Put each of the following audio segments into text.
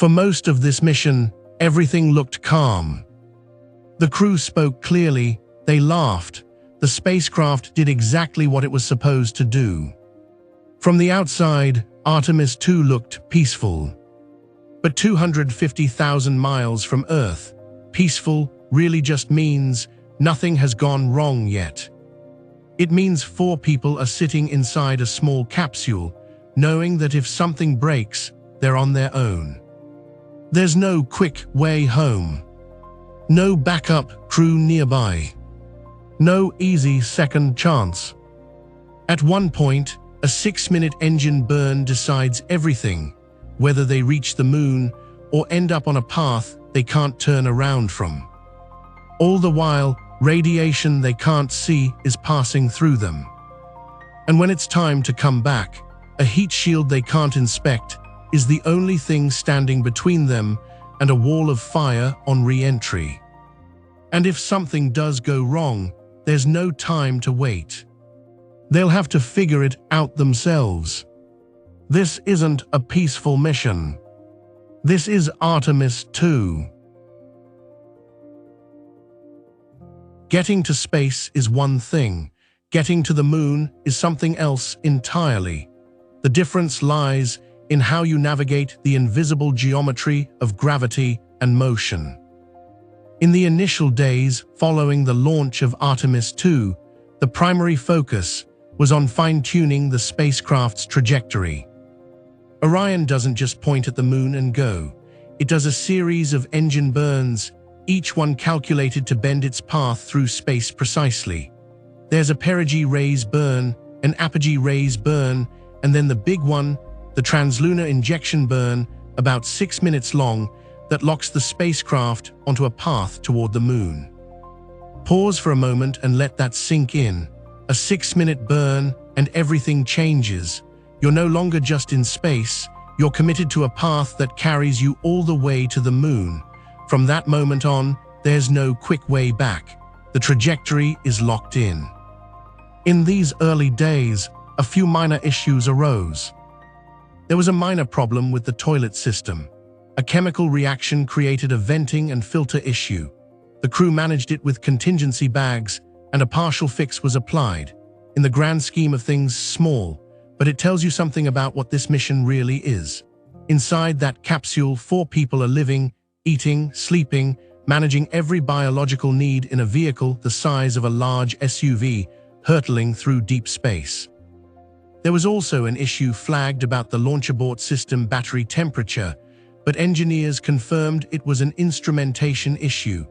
For most of this mission, everything looked calm. The crew spoke clearly, they laughed. The spacecraft did exactly what it was supposed to do. From the outside, Artemis 2 looked peaceful. But 250,000 miles from Earth, peaceful really just means nothing has gone wrong yet. It means 4 people are sitting inside a small capsule, knowing that if something breaks, they're on their own. There's no quick way home. No backup crew nearby. No easy second chance. At one point, a 6-minute engine burn decides everything, whether they reach the moon or end up on a path they can't turn around from. All the while, radiation they can't see is passing through them. And when it's time to come back, a heat shield they can't inspect is the only thing standing between them and a wall of fire on re-entry. And if something does go wrong, there's no time to wait. They'll have to figure it out themselves. This isn't a peaceful mission. This is Artemis 2. Getting to space is one thing. Getting to the moon is something else entirely. The difference lies in how you navigate the invisible geometry of gravity and motion. In the initial days following the launch of Artemis 2, the primary focus was on fine-tuning the spacecraft's trajectory. Orion doesn't just point at the moon and go. It does a series of engine burns, each one calculated to bend its path through space precisely. There's a perigee-raise burn, an apogee-raise burn, and then the big one, the translunar injection burn, about 6 minutes long, that locks the spacecraft onto a path toward the moon. Pause for a moment and let that sink in. A 6-minute burn and everything changes. You're no longer just in space, you're committed to a path that carries you all the way to the moon. From that moment on, there's no quick way back. The trajectory is locked in. In these early days, a few minor issues arose. There was a minor problem with the toilet system. A chemical reaction created a venting and filter issue. The crew managed it with contingency bags, and a partial fix was applied. In the grand scheme of things, small, but it tells you something about what this mission really is. Inside that capsule, 4 people are living, eating, sleeping, managing every biological need in a vehicle the size of a large SUV, hurtling through deep space. There was also an issue flagged about the launch abort system battery temperature, but engineers confirmed it was an instrumentation issue.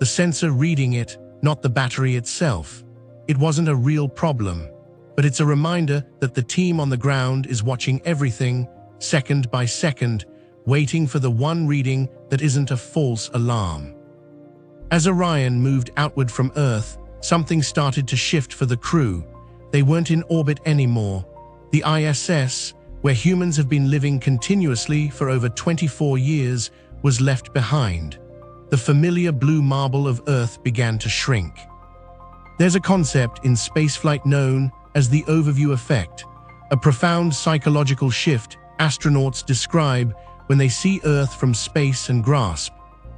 The sensor reading it, not the battery itself. It wasn't a real problem, but it's a reminder that the team on the ground is watching everything, second by second, waiting for the one reading that isn't a false alarm. As Orion moved outward from Earth, something started to shift for the crew. They weren't in orbit anymore. The ISS, where humans have been living continuously for over 24 years, was left behind. The familiar blue marble of Earth began to shrink. There's a concept in spaceflight known as the overview effect, a profound psychological shift astronauts describe when they see Earth from space and grasp,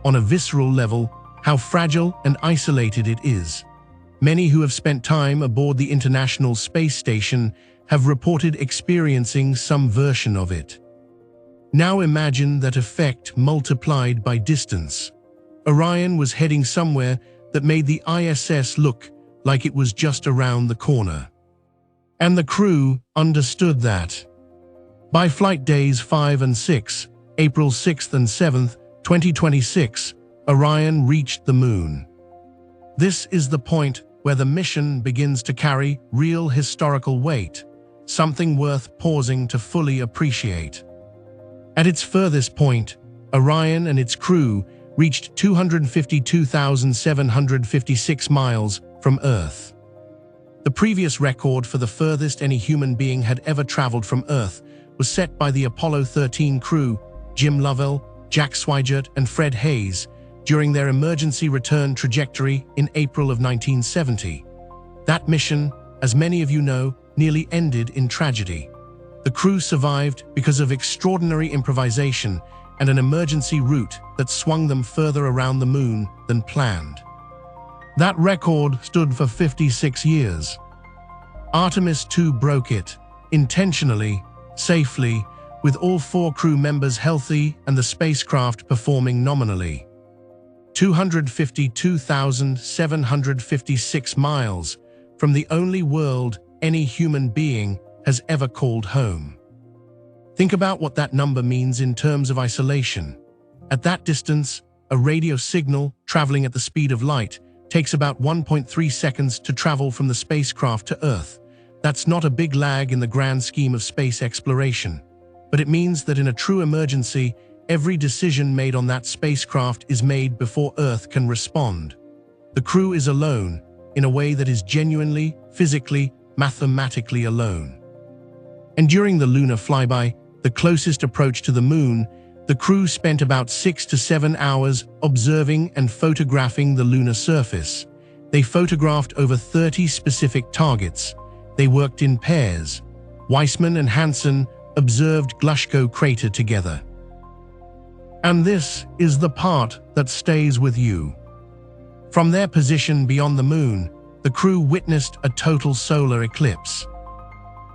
on a visceral level, how fragile and isolated it is. Many who have spent time aboard the International Space Station have reported experiencing some version of it. Now imagine that effect multiplied by distance. Orion was heading somewhere that made the ISS look like it was just around the corner. And the crew understood that. By flight days 5 and 6, April 6th and 7th, 2026, Orion reached the moon. This is the point where the mission begins to carry real historical weight, something worth pausing to fully appreciate. At its furthest point, Orion and its crew reached 252,756 miles from Earth. The previous record for the furthest any human being had ever traveled from Earth was set by the Apollo 13 crew, Jim Lovell, Jack Swigert, and Fred Hayes, during their emergency return trajectory in April of 1970. That mission, as many of you know, nearly ended in tragedy. The crew survived because of extraordinary improvisation and an emergency route that swung them further around the moon than planned. That record stood for 56 years. Artemis 2 broke it, intentionally, safely, with all 4 crew members healthy and the spacecraft performing nominally. 252,756 miles from the only world any human being has ever called home. Think about what that number means in terms of isolation. At that distance, a radio signal traveling at the speed of light takes about 1.3 seconds to travel from the spacecraft to Earth. That's not a big lag in the grand scheme of space exploration, but it means that in a true emergency, every decision made on that spacecraft is made before Earth can respond. The crew is alone, in a way that is genuinely, physically, mathematically alone. And during the lunar flyby, the closest approach to the moon, the crew spent about 6 to 7 hours observing and photographing the lunar surface. They photographed over 30 specific targets. They worked in pairs. Weissman and Hansen observed Glushko crater together. And this is the part that stays with you. From their position beyond the moon, the crew witnessed a total solar eclipse.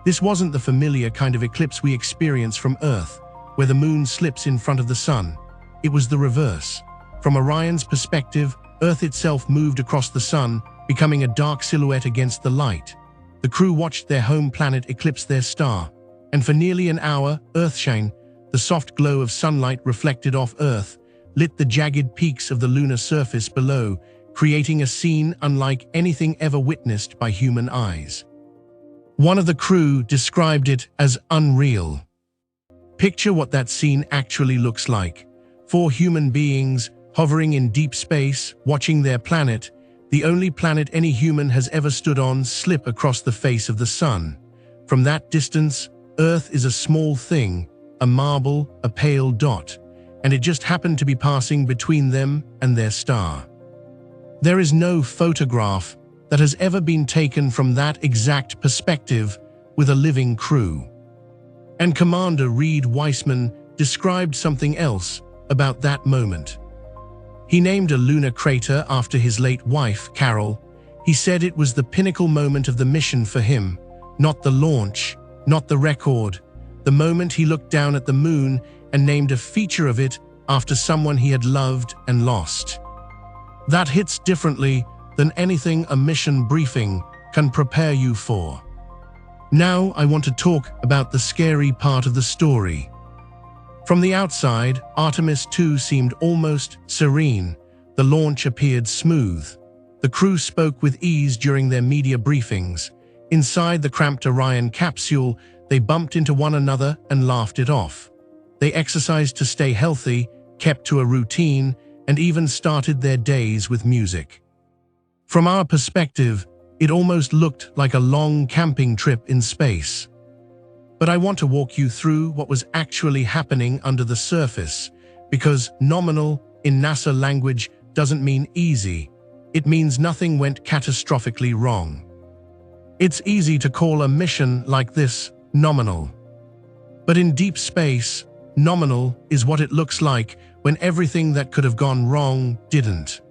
This wasn't the familiar kind of eclipse we experience from Earth, where the moon slips in front of the sun. It was the reverse. From Orion's perspective, Earth itself moved across the sun, becoming a dark silhouette against the light. The crew watched their home planet eclipse their star, and for nearly an hour, Earthshine, the soft glow of sunlight reflected off Earth, lit the jagged peaks of the lunar surface below, creating a scene unlike anything ever witnessed by human eyes. One of the crew described it as unreal. Picture what that scene actually looks like. 4 human beings hovering in deep space, watching their planet, the only planet any human has ever stood on, slip across the face of the sun. From that distance, Earth is a small thing, a marble, a pale dot, and it just happened to be passing between them and their star. There is no photograph that has ever been taken from that exact perspective with a living crew. And Commander Reed Weissman described something else about that moment. He named a lunar crater after his late wife, Carol. He said it was the pinnacle moment of the mission for him, not the launch, not the record. The moment he looked down at the moon and named a feature of it after someone he had loved and lost. That hits differently than anything a mission briefing can prepare you for. Now I want to talk about the scary part of the story. From the outside, Artemis 2 seemed almost serene. The launch appeared smooth. The crew spoke with ease during their media briefings. Inside the cramped Orion capsule, they bumped into one another and laughed it off. They exercised to stay healthy, kept to a routine, and even started their days with music. From our perspective, it almost looked like a long camping trip in space. But I want to walk you through what was actually happening under the surface, because nominal, in NASA language, doesn't mean easy. It means nothing went catastrophically wrong. It's easy to call a mission like this nominal. But in deep space, nominal is what it looks like when everything that could have gone wrong didn't.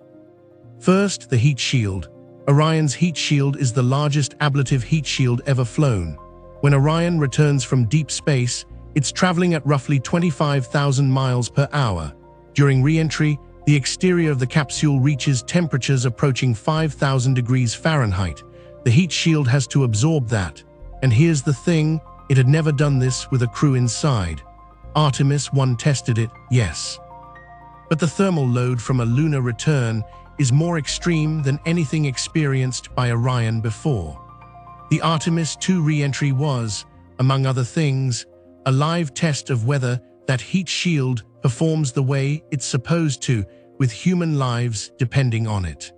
First, the heat shield. Orion's heat shield is the largest ablative heat shield ever flown. When Orion returns from deep space, it's traveling at roughly 25,000 miles per hour. During re-entry, the exterior of the capsule reaches temperatures approaching 5,000 degrees Fahrenheit. The heat shield has to absorb that. And here's the thing, it had never done this with a crew inside. Artemis 1 tested it, yes. But the thermal load from a lunar return is more extreme than anything experienced by Orion before. The Artemis 2 re-entry was, among other things, a live test of whether that heat shield performs the way it's supposed to, with human lives depending on it.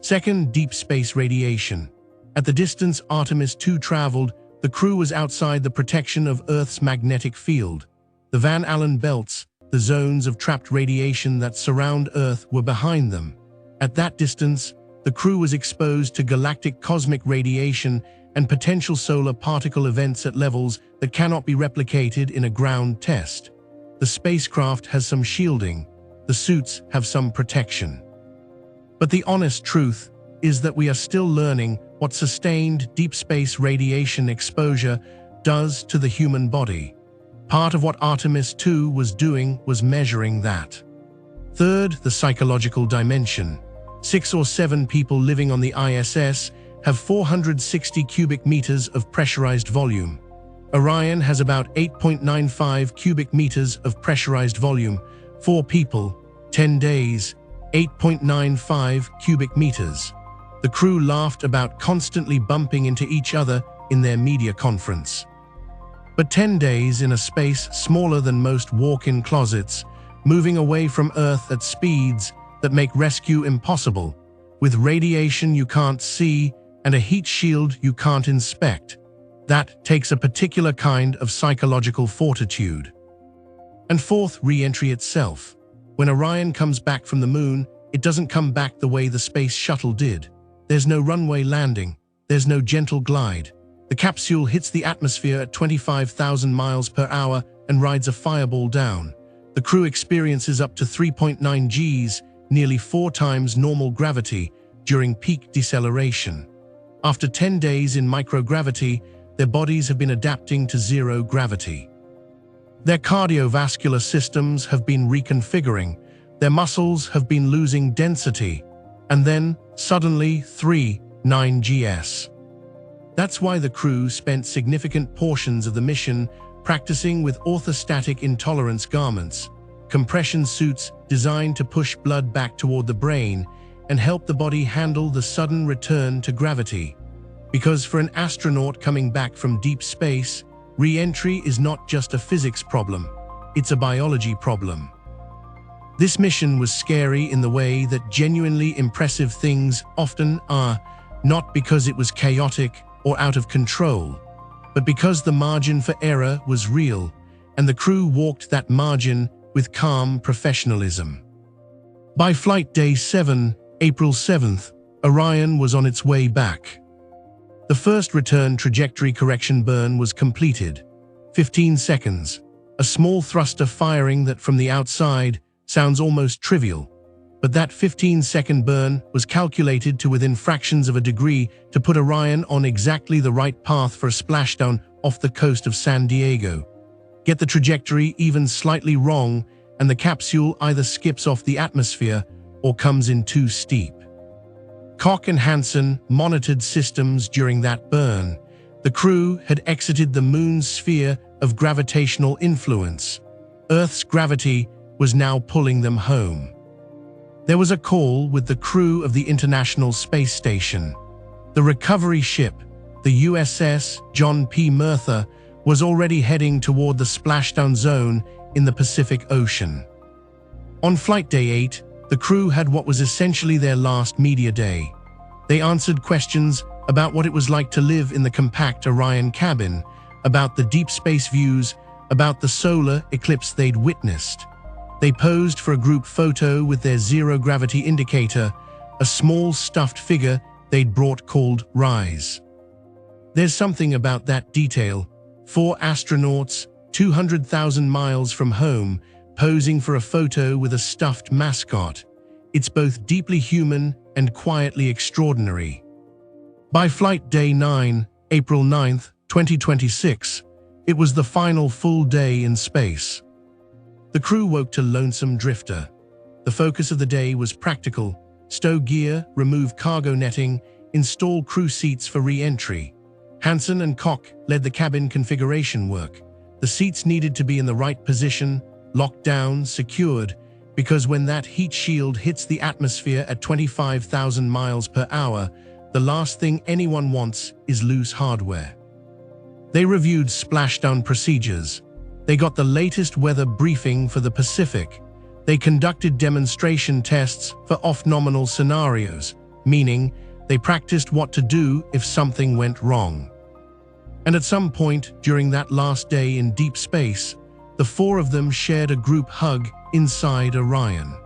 Second, deep space radiation. At the distance Artemis 2 traveled, the crew was outside the protection of Earth's magnetic field. The Van Allen belts, the zones of trapped radiation that surround Earth, were behind them. At that distance, the crew was exposed to galactic cosmic radiation and potential solar particle events at levels that cannot be replicated in a ground test. The spacecraft has some shielding, the suits have some protection. But the honest truth is that we are still learning what sustained deep space radiation exposure does to the human body. Part of what Artemis 2 was doing was measuring that. Third, the psychological dimension. 6 or 7 people living on the ISS have 460 cubic meters of pressurized volume. Orion has about 8.95 cubic meters of pressurized volume. 4 people, 10 days, 8.95 cubic meters. The crew laughed about constantly bumping into each other in their media conference. But 10 days in a space smaller than most walk-in closets, moving away from Earth at speeds that make rescue impossible, with radiation you can't see and a heat shield you can't inspect. That takes a particular kind of psychological fortitude. And fourth, re-entry itself. When Orion comes back from the moon, it doesn't come back the way the space shuttle did. There's no runway landing, there's no gentle glide. The capsule hits the atmosphere at 25,000 miles per hour and rides a fireball down. The crew experiences up to 3.9 Gs, nearly 4 times normal gravity, during peak deceleration. After 10 days in microgravity, their bodies have been adapting to zero gravity. Their cardiovascular systems have been reconfiguring, their muscles have been losing density, and then, suddenly, 9 Gs. That's why the crew spent significant portions of the mission practicing with orthostatic intolerance garments, compression suits designed to push blood back toward the brain and help the body handle the sudden return to gravity. Because for an astronaut coming back from deep space, re-entry is not just a physics problem, it's a biology problem. This mission was scary in the way that genuinely impressive things often are, not because it was chaotic or out of control, but because the margin for error was real, and the crew walked that margin with calm professionalism. By flight day 7, April 7th, Orion was on its way back. The first return trajectory correction burn was completed. 15 seconds, a small thruster firing that from the outside sounds almost trivial, but that 15-second burn was calculated to within fractions of a degree to put Orion on exactly the right path for a splashdown off the coast of San Diego. Get the trajectory even slightly wrong, and the capsule either skips off the atmosphere or comes in too steep. Koch and Hansen monitored systems during that burn. The crew had exited the moon's sphere of gravitational influence. Earth's gravity was now pulling them home. There was a call with the crew of the International Space Station. The recovery ship, the USS John P. Murtha, was already heading toward the splashdown zone in the Pacific Ocean. On flight day 8, the crew had what was essentially their last media day. They answered questions about what it was like to live in the compact Orion cabin, about the deep space views, about the solar eclipse they'd witnessed. They posed for a group photo with their zero-gravity indicator, a small stuffed figure they'd brought called Rise. There's something about that detail. 4 astronauts, 200,000 miles from home, posing for a photo with a stuffed mascot. It's both deeply human and quietly extraordinary. By flight day 9, April 9th, 2026, it was the final full day in space. The crew woke to Lonesome Drifter. The focus of the day was practical: stow gear, remove cargo netting, install crew seats for re-entry. Hansen and Koch led the cabin configuration work. The seats needed to be in the right position, locked down, secured, because when that heat shield hits the atmosphere at 25,000 miles per hour, the last thing anyone wants is loose hardware. They reviewed splashdown procedures. They got the latest weather briefing for the Pacific. They conducted demonstration tests for off-nominal scenarios, meaning they practiced what to do if something went wrong. And at some point during that last day in deep space, the 4 of them shared a group hug inside Orion.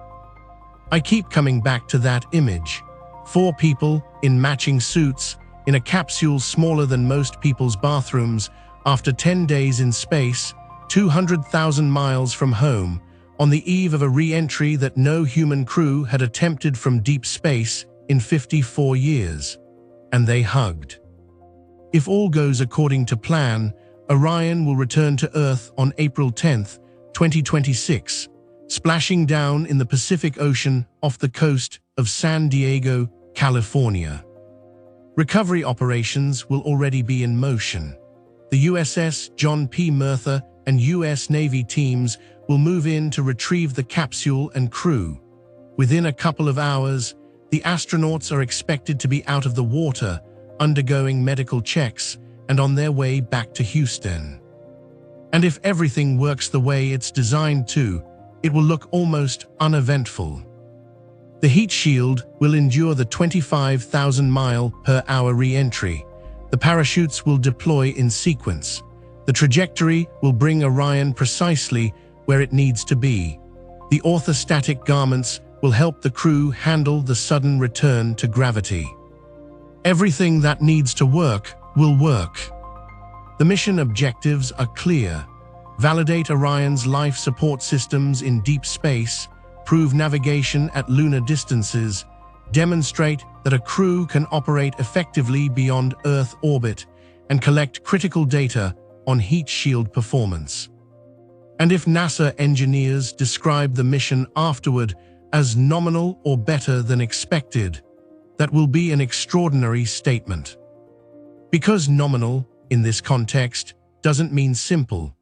I keep coming back to that image. 4 people in matching suits, in a capsule smaller than most people's bathrooms, after 10 days in space, 200,000 miles from home, on the eve of a re-entry that no human crew had attempted from deep space in 54 years. And they hugged. If all goes according to plan, Orion will return to Earth on April 10, 2026, splashing down in the Pacific Ocean off the coast of San Diego, California. Recovery operations will already be in motion. The USS John P. Murtha and U.S. Navy teams will move in to retrieve the capsule and crew. Within a couple of hours, the astronauts are expected to be out of the water, undergoing medical checks, and on their way back to Houston. And if everything works the way it's designed to, it will look almost uneventful. The heat shield will endure the 25,000-mile-per-hour re-entry. The parachutes will deploy in sequence. The trajectory will bring Orion precisely where it needs to be. The orthostatic garments will help the crew handle the sudden return to gravity. Everything that needs to work will work. The mission objectives are clear. Validate Orion's life support systems in deep space, prove navigation at lunar distances, demonstrate that a crew can operate effectively beyond Earth orbit, and collect critical data on heat shield performance. And if NASA engineers describe the mission afterward as nominal or better than expected, that will be an extraordinary statement. Because nominal, in this context, doesn't mean simple.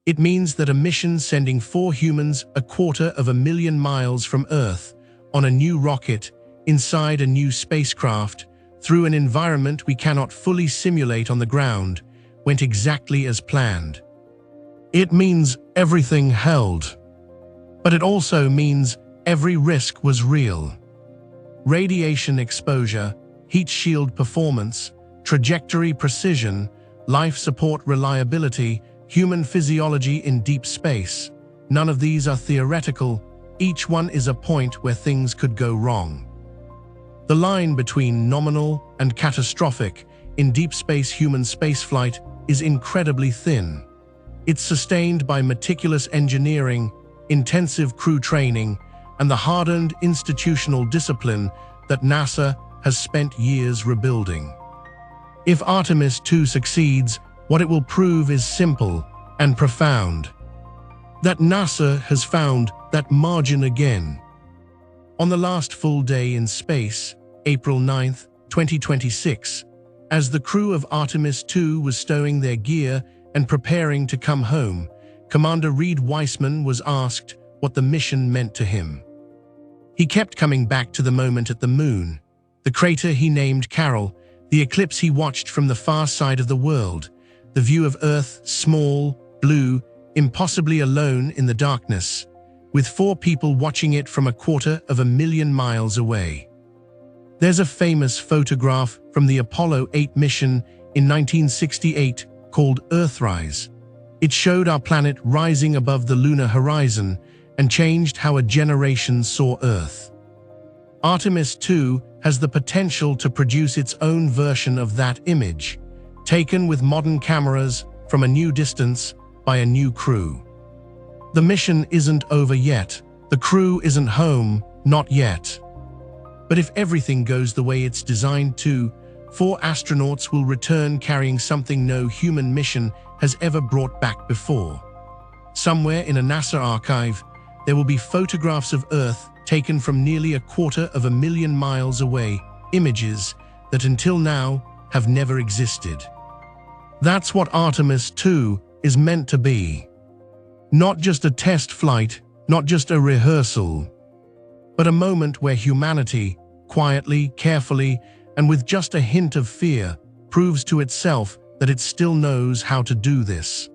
It means that a mission sending 4 humans 250,000 miles from Earth on a new rocket, inside a new spacecraft, through an environment we cannot fully simulate on the ground, went exactly as planned. It means everything held. But it also means every risk was real. Radiation exposure, heat shield performance, trajectory precision, life support reliability, human physiology in deep space. None of these are theoretical. Each one is a point where things could go wrong. The line between nominal and catastrophic in deep space human spaceflight is incredibly thin. It's sustained by meticulous engineering, intensive crew training, and the hardened institutional discipline that NASA has spent years rebuilding. If Artemis 2 succeeds, what it will prove is simple and profound. That NASA has found that margin again. On the last full day in space, April 9, 2026, as the crew of Artemis 2 was stowing their gear and preparing to come home, Commander Reed Weissman was asked what the mission meant to him. He kept coming back to the moment at the moon, the crater he named Carol, the eclipse he watched from the far side of the world, the view of Earth, small, blue, impossibly alone in the darkness, with 4 people watching it from 250,000 miles away. There's a famous photograph from the Apollo 8 mission in 1968 called Earthrise. It showed our planet rising above the lunar horizon and changed how a generation saw Earth. Artemis 2 has the potential to produce its own version of that image, taken with modern cameras from a new distance by a new crew. The mission isn't over yet. The crew isn't home, not yet. But if everything goes the way it's designed to, 4 astronauts will return carrying something no human mission has ever brought back before. Somewhere in a NASA archive, there will be photographs of Earth taken from nearly 250,000 miles away, images that until now have never existed. That's what Artemis 2 is meant to be. Not just a test flight, not just a rehearsal, but a moment where humanity, quietly, carefully, and with just a hint of fear, proves to itself that it still knows how to do this.